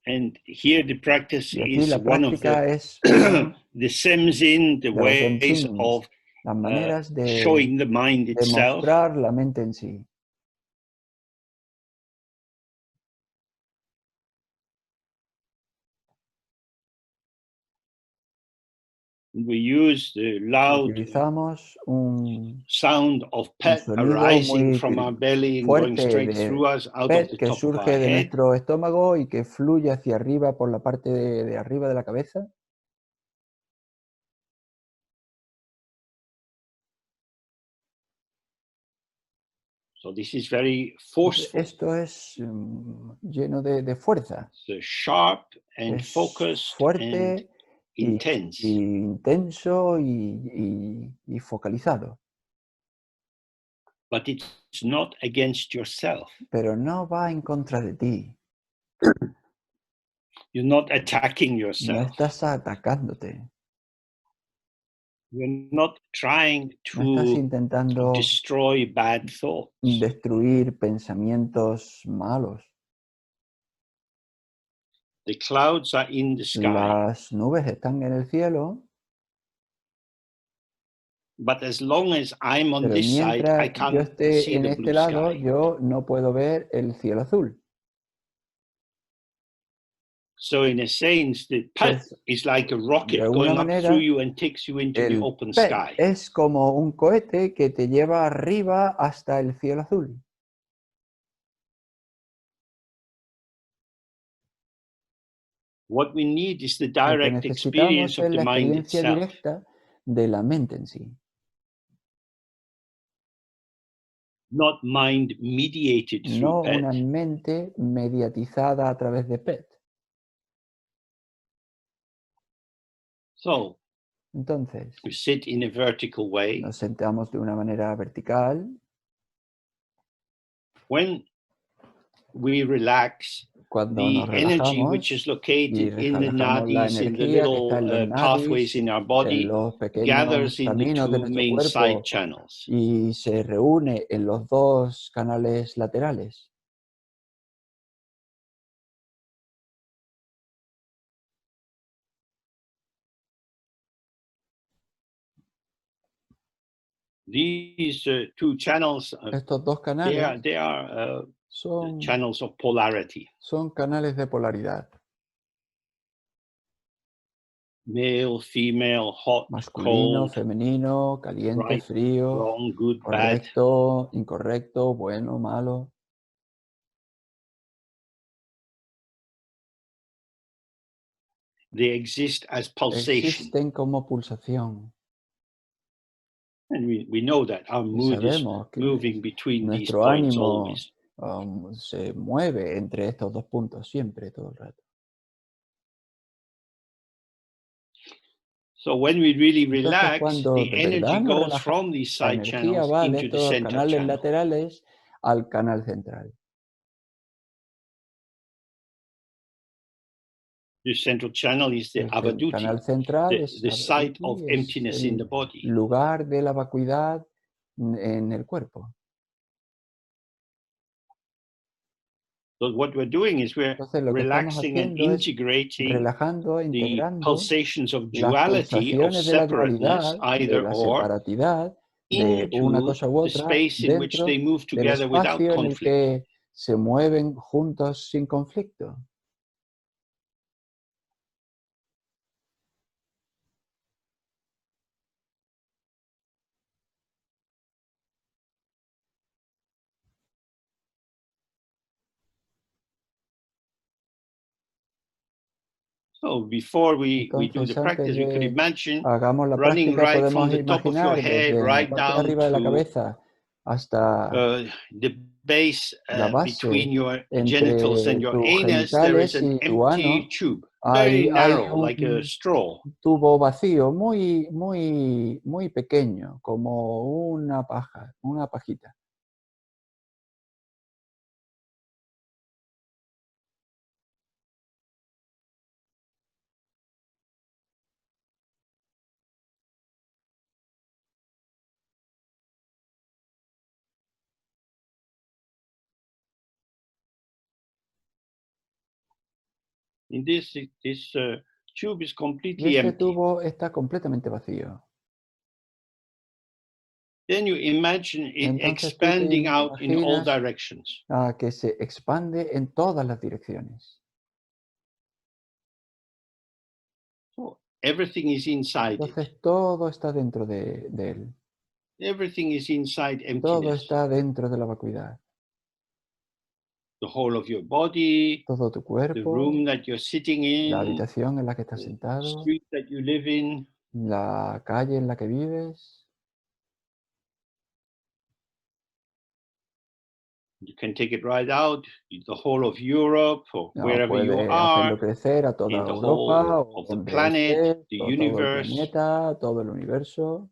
And here the practice
Y aquí
is
la
one of
práctica
the
es uno
the semzin, the
de los
ways
ensins,
of
las maneras
showing the mind
de
itself.
mostrar la mente en sí.
We use the loud
Utilizamos un
sound of pet
sonido
arising
muy
from our belly and going
fuerte
straight through
de
us out of
PET
the
que
top of our
surge de
head.
nuestro estómago y que fluye hacia arriba por la parte de arriba de la cabeza.
So this is very forceful.
Esto es lleno de fuerza.
So sharp and
Es
focused and
fuerte
intense.
y intenso y focalizado.
But it's not against yourself.
Pero no va en contra de ti.
You're not attacking
No
yourself.
estás atacándote.
You're not trying
No estás
to
intentando
destroy bad thoughts.
destruir pensamientos malos.
The clouds are in the sky.
Las nubes están en el cielo,
But as long as I'm on
pero
this side, I
mientras yo
can't
esté
see
en
the
este
blue
lado,
sky.
yo no puedo ver el cielo azul.
So in a sense, the pet
Pues,
is like a
de
rocket
alguna
going up through
manera,
you and takes you into the
el
open
PET
sky.
es como un cohete que te lleva arriba hasta el cielo azul.
What we need is the
Lo que
direct experience
necesitamos
of
es
the
la
mind
experiencia
itself.
directa de la mente en sí.
Not mind mediated through
No
pet.
una mente mediatizada a través de PET.
So
Entonces,
we sit in a vertical way.
nos sentamos de una manera vertical.
When we relax,
Cuando nos
the energy which
relajamos
is
y
located in the
relajamos la
nadis, in the
energía que está
little
en los
pathways
nadis,
in our
en
body,
los pequeños
gathers in the
caminos de
two
nuestro
main side
cuerpo
channels.
y se reúne en los dos canales laterales.
These two channels,
Estos dos canales
they are
son,
channels of polarity.
son canales de polaridad.
Male, female, hot,
Masculino,
cold,
femenino, caliente,
right,
frío,
wrong, good, bad.
correcto, incorrecto, bueno, malo.
They exist as pulsation.
Existen como pulsación.
And we know that our
Y
mood is
sabemos que
moving between these
nuestro
points
ánimo
always.
se mueve entre estos dos puntos siempre, todo el rato.
So when we really
Entonces,
relax,
cuando
the
de
energy
verdad nos
goes
relajamos,
from these
la
side
energía
channels
va de
into the
estos
center
canales
channel.
laterales al canal central.
The central channel is the
El
avaduti,
canal central es
the site of
es
emptiness in the
el
body.
lugar de la vacuidad en el cuerpo.
So what we're doing is we're
Entonces lo que estamos
relaxing and
haciendo es
integrating
relajando,
the
integrando
pulsations of
las
duality, of
pulsaciones de la
separateness,
dualidad, de
either
la
or,
separatidad, de una
into
cosa u
the
otra,
space in which
dentro
they move
del
together without
espacio en el
conflict.
que se mueven juntos sin conflicto.
So before we do
Entonces,
the
antes
practice, we could
de
imagine
hagamos la
running
práctica,
right from
podemos
the top of your
imaginar
head
desde la
right
parte de
down
arriba de la
to
cabeza hasta
the base
la
between
base
your genitals and
entre
your
tus
anus. There is
genitales
an
y tu
empty
ano.
tube, very
Hay
narrow, like a
un
straw.
tubo vacío muy pequeño, como una paja, una pajita.
In this tube is
Y
completely
este
empty.
tubo está completamente vacío.
Then you imagine it
Entonces tú te
expanding out in all
imaginas
directions.
que se expande en todas las direcciones.
So everything is inside it.
Entonces todo está dentro de él.
Everything is inside
Todo
emptiness.
está dentro de la vacuidad.
The whole of your body,
Todo tu
the
cuerpo,
room that you're sitting
la
in,
habitación en la que estás
the
sentado,
street that you live in.
la calle en la que vives.
You can take it right out, the whole of Europe or wherever you
Puede
are,
hacerlo crecer a toda
in the
Europa
whole
o
of the
donde
planet,
estés,
the
o todo el
universe.
planeta, todo el universo.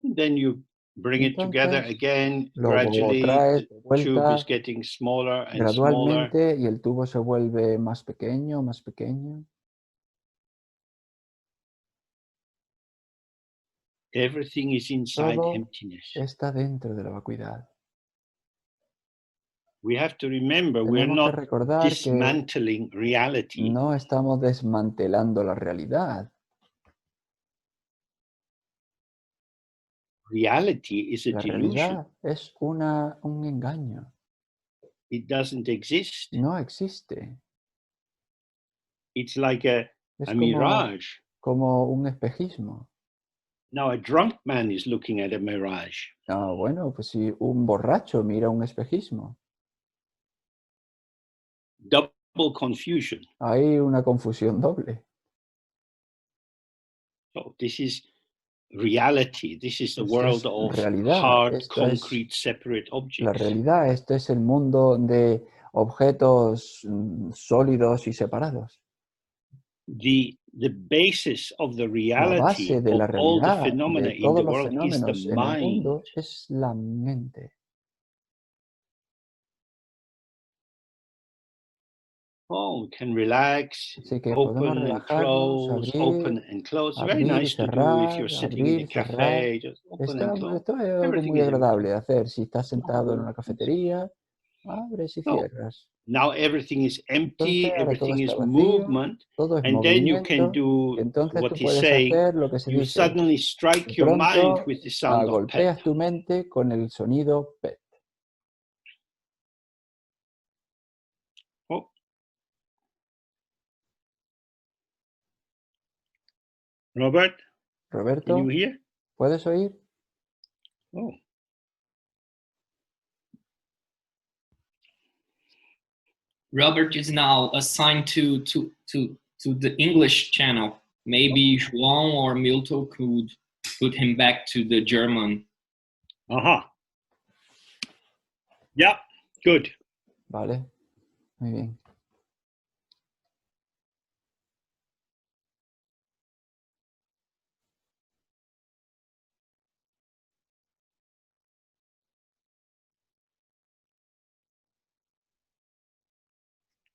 Then you bring it together
Entonces
again.
lo
Gradually,
traes
the
de
tube is
vuelta
getting smaller and smaller.
gradualmente y el tubo se vuelve más pequeño, más pequeño.
Everything is inside
Todo
emptiness.
está dentro de la vacuidad.
We have to remember we're
Tenemos que
not
recordar que
dismantling reality.
no estamos desmantelando la realidad.
Reality is a
La
delusion.
realidad es un engaño.
It doesn't exist.
No existe.
It's like a
Es
mirage.
como un espejismo.
Now, a drunk man is looking at a mirage.
Bueno, pues si un borracho mira un espejismo,
Double confusion.
hay una confusión doble.
So this is reality. This is the
Esto
world
es
of
realidad.
hard,
Esto es
concrete, separate
la
objects.
realidad. Este es el mundo de objetos sólidos y separados.
The basis of the
La
reality
base de la
of all the
realidad
phenomena
de
in the
todos los
world is the
fenómenos en el
mind.
mundo es la mente.
Oh, we can relax,
Así que podemos
open and
relajarnos,
close, open
abrir,
and close. Very
abrir y
nice to do if you're
cerrar,
sitting in a
abrir, cerrar.
cafe, just open and close.
Esto es algo
Everything
muy
is
agradable
empty.
de hacer. Si estás sentado en
Oh,
una cafetería, abres y
no.
cierras.
Now everything is
Entonces
empty,
ahora todo
everything
está
is
vacío,
movement,
todo es
and then you can
movimiento.
do
Entonces
what
tú
he's
puedes
saying.
hacer lo que se
You
dice.
suddenly
De
strike your mind
pronto
with the sound of pet.
golpeas tu mente con el sonido PET.
Oh. Robert, can you
Roberto,
hear?
¿puedes oír?
Oh.
Robert is now assigned to the English channel. Maybe João or Milton could put him back to the German.
Aha. Yeah, good.
Vale, muy bien.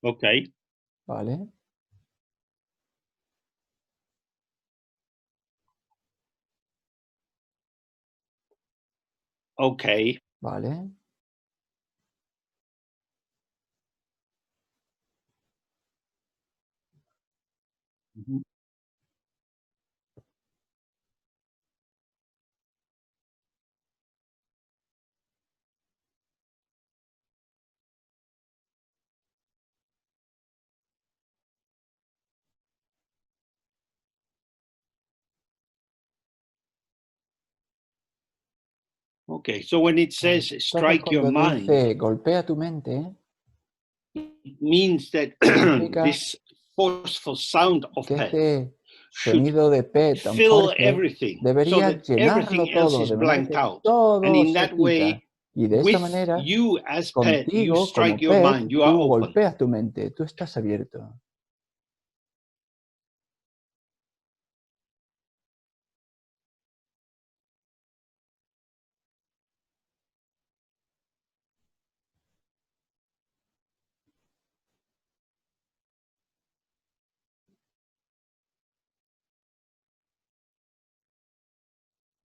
Okay.
¿vale?
Okay.
¿Vale?
Mhm. Okay. So when it says
Entonces,
strike your
cuando
mind,
dice golpea tu mente,
it means that
significa
this forceful sound of
que
pet
este
should
sonido de P tan
fill
fuerte
everything so
debería
that everything
llenarlo
else
todo,
is
de manera
blanked
que
out. And
todo
in
se
that
quita.
way,
Y de esa
with
manera,
you as pet, you
contigo
strike
como
your
pet,
mind, you are
tú
open.
golpeas tu mente, tú estás abierto.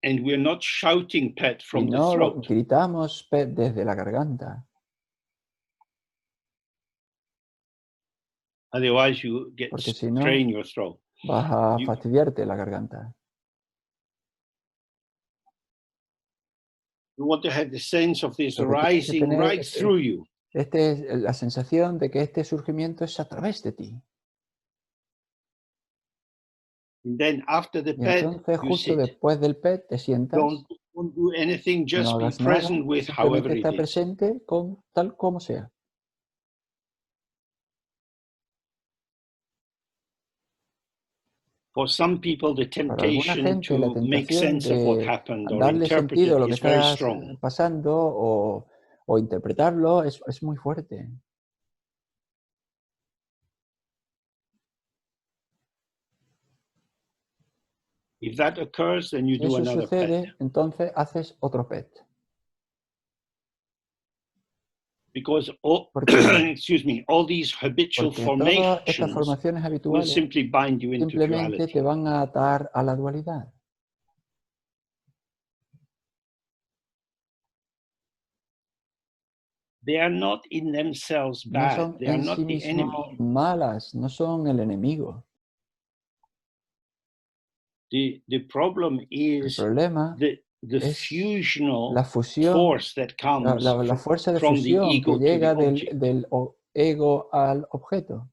And we're not shouting pet
Y
from the
no lo
throat.
gritamos pet desde la garganta,
Otherwise, you get
porque si no,
strain your throat.
vas a
You,
fastidiarte la garganta.
you want to have the sense of this
Lo que tienes que
rising
tener
right through you.
es la sensación de que este surgimiento es a través de ti.
And then after the
Y
pet,
entonces,
you
justo
sit.
después del PET, te sientas,
Don't do anything,
no
just be
hagas nada,
present with
simplemente
however it
está
is.
presente tal como sea.
For some people, the
Para alguna
temptation
gente, la
to make
tentación
sense of what
de
happened or
darle
interpret
sentido
it
a lo que
is very
está
strong.
pasando o interpretarlo es muy fuerte.
If that occurs, then you
Si
do
eso
another pet.
sucede, entonces haces otro PET.
Because all,
Porque,
excuse me, all these habitual
porque todas estas
formations
formaciones
will
habituales
simply bind you into
simplemente te
duality.
van a atar a la dualidad.
They are not in themselves
No
bad.
son
They are
en sí
not the enemy.
mismos malas, no son el enemigo.
The problem
El
is
problema
the
es
fusional
la fusión,
force that comes
la fuerza de
from the
fusión que
ego to the
llega
object.
del ego al objeto.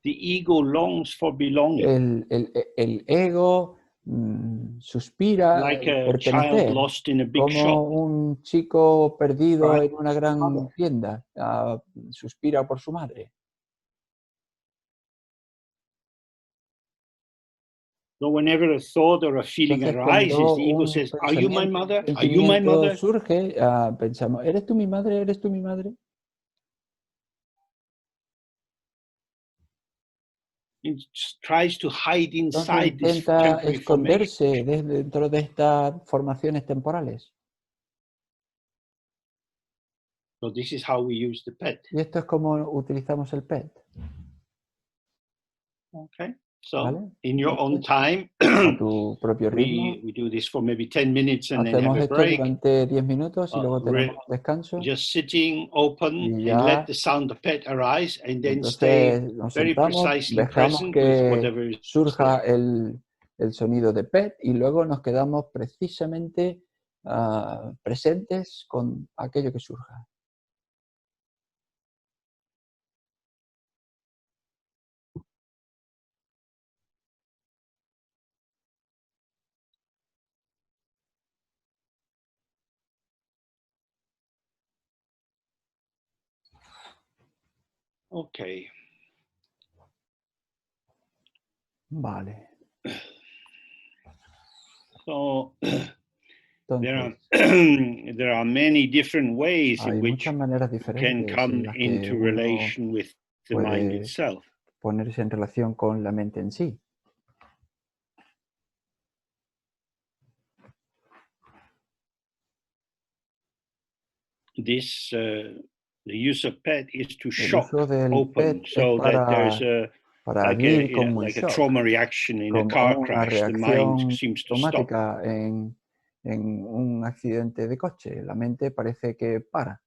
The ego longs for belonging,
El ego suspira
like a child
pertenecer,
lost in a big
como
shop.
un chico perdido
Right.
en una gran tienda, suspira por su madre.
So whenever a thought or a feeling
Entonces,
arises,
cuando
the ego
un
says, "Are you my
pensamiento,
mother?
un
Are you my
sentimiento
mother?"
surge, pensamos, ¿eres tú mi madre? ¿Eres tú mi madre?
It tries to hide
Entonces
inside this
intenta
temporary formation.
esconderse dentro de estas formaciones temporales.
So this is how we use the pet.
Y esto es como utilizamos el PET.
Okay. So
¿Vale?
in your own
Entonces,
time,
a tu propio ritmo.
we do this for maybe 10 minutes and then have
Hacemos
a
esto
break.
durante 10 minutos y luego tenemos un descanso.
Just sitting open
Y
and let
ya,
the sound of pet arise and then stay
entonces nos
very
sentamos,
precisely
dejamos
present with
que
whatever is
surja
there.
el sonido de PET y luego nos quedamos precisamente presentes con aquello que surja.
Okay.
Vale.
So there
Entonces,
are many different ways in
hay
which
muchas maneras
you can
diferentes en
come
las que
into
uno
relation with the mind
puede
itself.
ponerse en relación con la mente en sí.
this the use of pet is to
El
shock
uso del
open,
PET
so
es
that there's a
para
like
abrir
a
como un
like a
shock,
trauma reaction in a
como
car
una
crash. The mind
reacción
seems to stop.
traumática en un accidente de coche. La mente parece que para.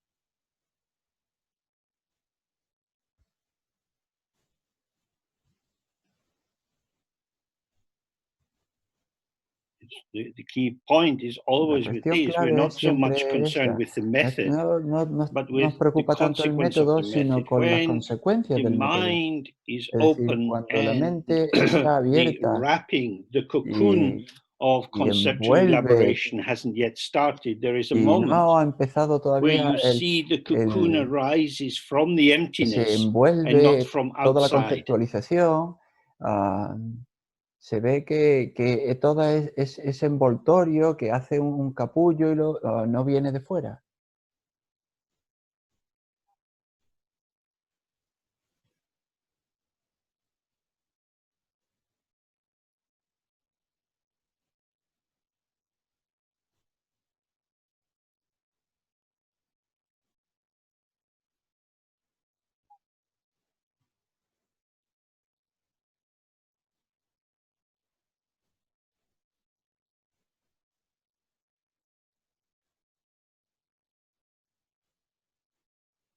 The key point is always with
cuestión
this: we're
clave
not so much
siempre
concerned
esta.
with the method,
No
but
nos
with the
preocupa tanto el
consequence of
método,
the
sino
method.
con las
When
consecuencias
the
del método.
mind is
Es decir,
open
cuando la
and
mente está
the
abierta
wrapping, the cocoon of
y
conceptual
envuelve,
elaboration hasn't yet started, there is a
y
moment
no ha empezado
where
todavía
you see the cocoon arises from the
se
emptiness and not
envuelve
from
toda la
outside.
conceptualización, se ve que todo ese envoltorio que hace un capullo y no viene de fuera.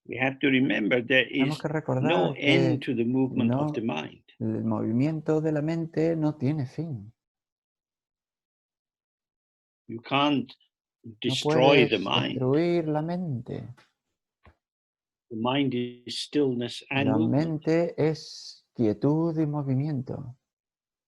We have to remember there
Tenemos
is
que recordar
no
que
end to the movement of the mind.
el movimiento de la mente no tiene fin.
You can't
No
destroy the
puedes
mind.
destruir la mente.
The mind is stillness and
La
movement.
mente es quietud y movimiento.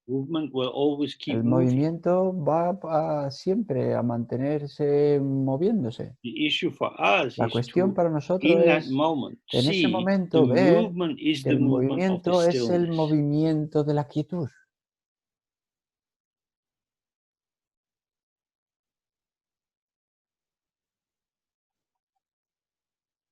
Movement will always keep
El
moving.
movimiento va siempre a mantenerse moviéndose.
The issue for us
La
is
cuestión
to,
para nosotros
in that
es,
moment,
en ese
see the
momento, ver
movement is
que
the
el
movement of the
movimiento es el
stillness.
movimiento de la quietud.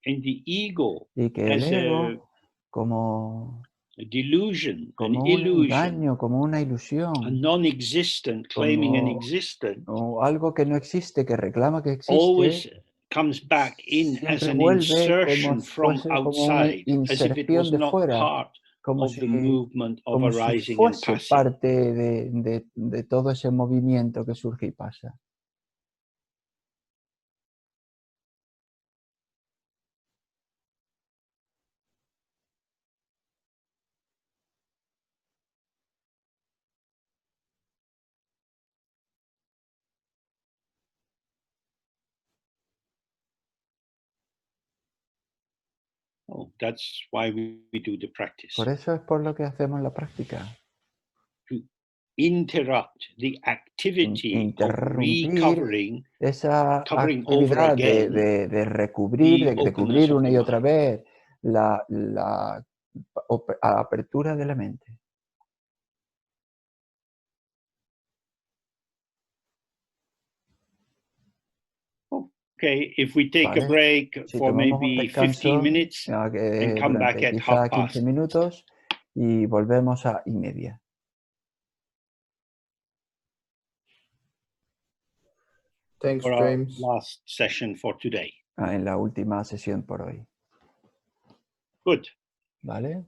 And the ego
Y que el
as a
ego, como
delusion, an
un
illusion,
engaño, como una
a
ilusión,
non-existent, claiming an
como
existence,
algo que no existe, que reclama que
always
existe,
comes back in as
siempre
an
vuelve como
insertion
si
from
fuese como una
outside, as if it
inserción
was
de
not
fuera,
part
como
of the movement of
como si
arising and
fuese
passing.
parte de todo ese movimiento que surge y pasa.
Oh, that's why we do the practice.
Por eso es por lo que hacemos la práctica.
To interrupt the activity of
Interrumpir
recovering,
esa
covering over
actividad
again
de recubrir,
the
de
openness
cubrir
of
una
the
y otra
mind.
vez la apertura de la mente.
Okay, if we take a
Vale.
break
Si
for
tomamos un
maybe 15
descanso
minutes and come back
durante
at
quizá 15
1:30.
minutos y volvemos a 1:30.
Thanks,
For our
James.
last session for today.
En la última sesión por hoy.
Good.
¿Vale?